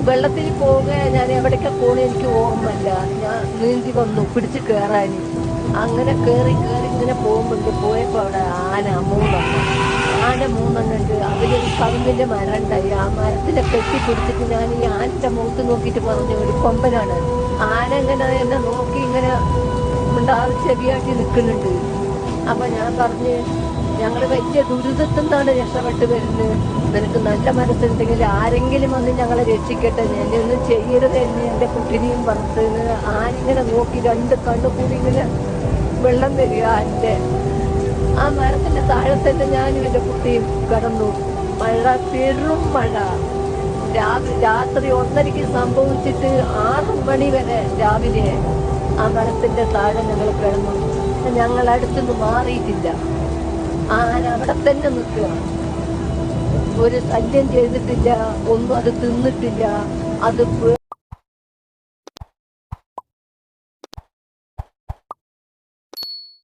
വെള്ളത്തിൽ പോവുക ഞാൻ എവിടേക്ക് പോകണ എനിക്ക് ഓർമ്മയില്ല. ഞാൻ നീന്തി വന്നു പിടിച്ച് കയറാൻ. അങ്ങനെ കയറി ഇങ്ങനെ പോയപ്പോൾ അവിടെ ആന മൂന്നെണ്ണം ഉണ്ട്. അതിലൊരു കവുങ്ങിന്റെ മരം ഉണ്ടായി. ആ മരത്തിനെ കെട്ടിപ്പിടിച്ചിട്ട് ഞാൻ ഈ ആനന്റെ മുഖത്ത് നോക്കിയിട്ട് പറഞ്ഞു, ഒരു കൊമ്പനാണ്. ആന ഇങ്ങനെ എന്നെ നോക്കി ഇങ്ങനെ ഉണ്ടാവും ചെവിയാട്ടി നിൽക്കുന്നുണ്ട്. അപ്പൊ ഞാൻ പറഞ്ഞ്, ഞങ്ങൾ വലിയ ദുരിതത്തിൽ നിന്നാണ് രക്ഷപ്പെട്ട് വരുന്നത്. നിനക്ക് നല്ല മനസ്സുണ്ടെങ്കിൽ ആരെങ്കിലും വന്ന് ഞങ്ങളെ രക്ഷിക്കട്ടെ, എന്നെ ഒന്നും ചെയ്യരുത്, എന്നെ എൻ്റെ കുട്ടിനെയും പറഞ്ഞത്. ആനിങ്ങനെ നോക്കി രണ്ട് കണ്ണു കൂടി ഇങ്ങനെ വെള്ളം വരിക. എൻ്റെ ആ മരത്തിന്റെ താഴെ തന്നെ ഞാനും എൻ്റെ കുട്ടിയും കിടന്നു. മഴ, പെരും മഴ. രാത്രി 1:30 സംഭവിച്ചിട്ട് 6 മണി വരെ രാവിലെ ആ മരത്തിന്റെ താഴെ ഞങ്ങൾ കിടന്നു. ഞങ്ങൾ അടുത്തുനിന്ന് മാറിയിട്ടില്ല. ആന അവിടെ തന്നെ നിൽക്കുക. ഒരു ശല്യം ചെയ്തിട്ടില്ല, ഒന്നും അത് തിന്നിട്ടില്ല. അത്